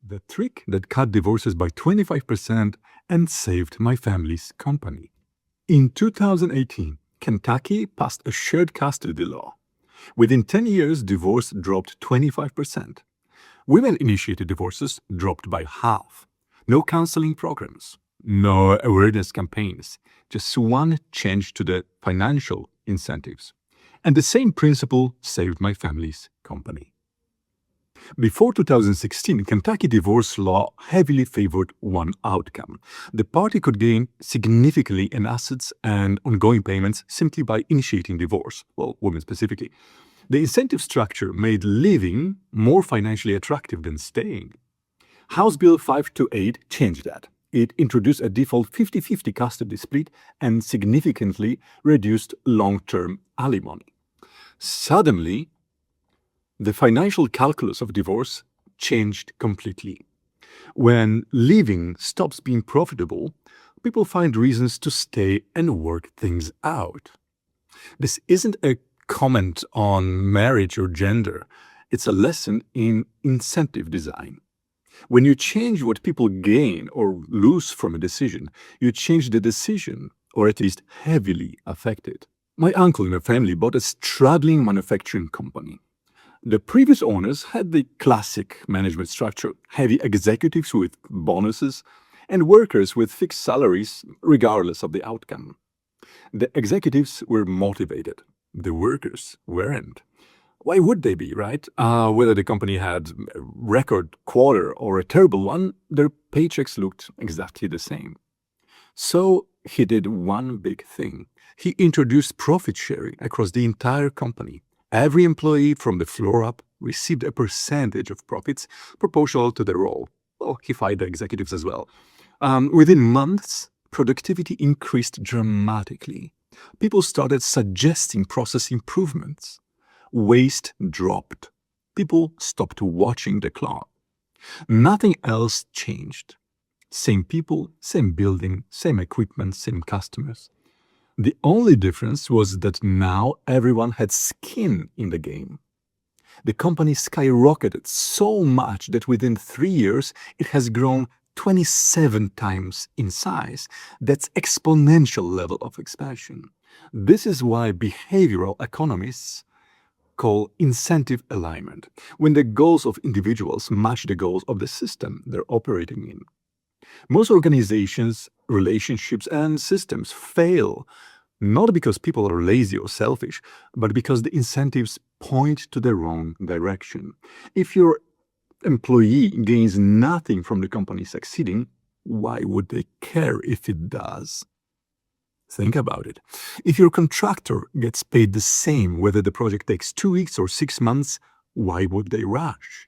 the trick that cut divorces by 25% and saved my family's company. In 2018, Kentucky passed a shared custody law. Within 10 years, divorce dropped 25%. Women-initiated divorces dropped by half. No counseling programs, no awareness campaigns, just one change to the financial incentives. And the same principle saved my family's company. Before 2016, Kentucky divorce law heavily favored one outcome. The party could gain significantly in assets and ongoing payments simply by initiating divorce, well, women specifically. The incentive structure made living more financially attractive than staying. House Bill 528 changed that. It introduced a default 50-50 custody split and significantly reduced long-term alimony. Suddenly, the financial calculus of divorce changed completely. When living stops being profitable, people find reasons to stay and work things out. This isn't a comment on marriage or gender. It's a lesson in incentive design. When you change what people gain or lose from a decision, you change the decision, or at least heavily affect it. My uncle in a family bought a struggling manufacturing company. The previous owners had the classic management structure, heavy executives with bonuses and workers with fixed salaries regardless of the outcome. The executives were motivated. The workers weren't. Why would they be, right? Whether the company had a record quarter or a terrible one, their paychecks looked exactly the same. So he did one big thing. He introduced profit sharing across the entire company. Every employee from the floor up received a percentage of profits proportional to their role. Well, he fired the executives as well. Within months, productivity increased dramatically. People started suggesting process improvements. Waste dropped. People stopped watching the clock. Nothing else changed. Same people, same building, same equipment, same customers. The only difference was that now everyone had skin in the game. The company skyrocketed so much that within 3 years it has grown 27 times in size. That's exponential level of expansion. This is why behavioral economists call incentive alignment, when the goals of individuals match the goals of the system they're operating in. Most organizations, relationships, and systems fail not because people are lazy or selfish, but because the incentives point to the wrong direction. If your employee gains nothing from the company succeeding, why would they care if it does? Think about it. If your contractor gets paid the same whether the project takes 2 weeks or 6 months, why would they rush?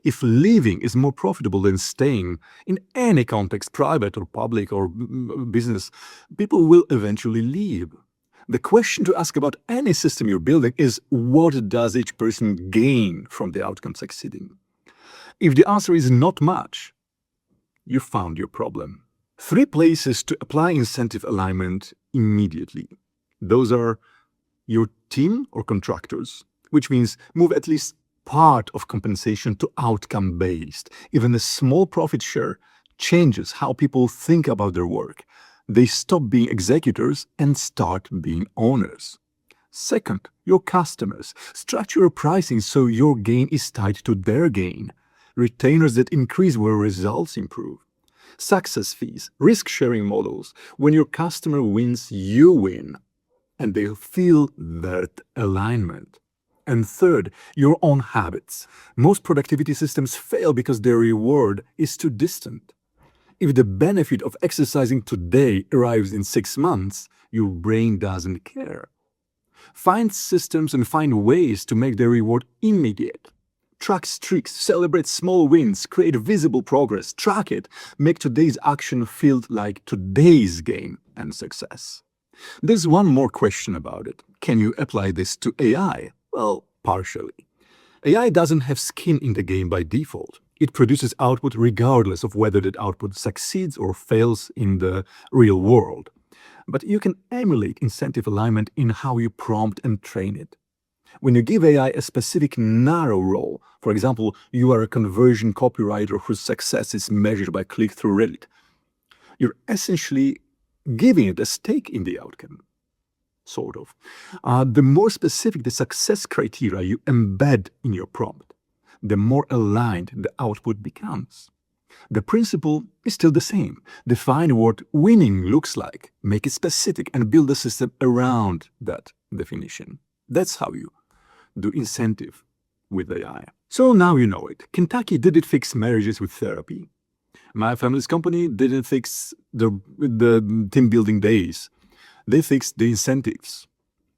If leaving is more profitable than staying, in any context, private or public or business, people will eventually leave. The question to ask about any system you're building is, what does each person gain from the outcome succeeding? If the answer is not much, you found your problem. 3 places to apply incentive alignment immediately. Those are your team or contractors, which means move at least part of compensation to outcome-based. Even a small profit share changes how people think about their work. They stop being executors and start being owners. Second, your customers. Structure your pricing so your gain is tied to their gain. Retainers that increase where results improve. Success fees, risk-sharing models. When your customer wins, you win. And they'll feel that alignment. And third, your own habits. Most productivity systems fail because their reward is too distant. If the benefit of exercising today arrives in 6 months, your brain doesn't care. Find systems and find ways to make the reward immediate. Track streaks, celebrate small wins, create visible progress, track it, make today's action feel like today's gain and success. There's one more question about it. Can you apply this to AI? Well, partially. AI doesn't have skin in the game by default. It produces output regardless of whether that output succeeds or fails in the real world. But you can emulate incentive alignment in how you prompt and train it. When you give AI a specific narrow role, for example, you are a conversion copywriter whose success is measured by click-through rate, you're essentially giving it a stake in the outcome. Sort of. The more specific the success criteria you embed in your prompt, the more aligned the output becomes. The principle is still the same. Define what winning looks like, make it specific, and build a system around that definition. That's how you do incentive with AI. So now you know it. Kentucky didn't fix marriages with therapy. My family's company didn't fix the team building days. They fixed the incentives.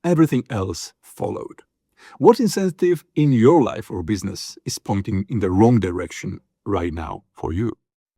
Everything else followed. What incentive in your life or business is pointing in the wrong direction right now for you?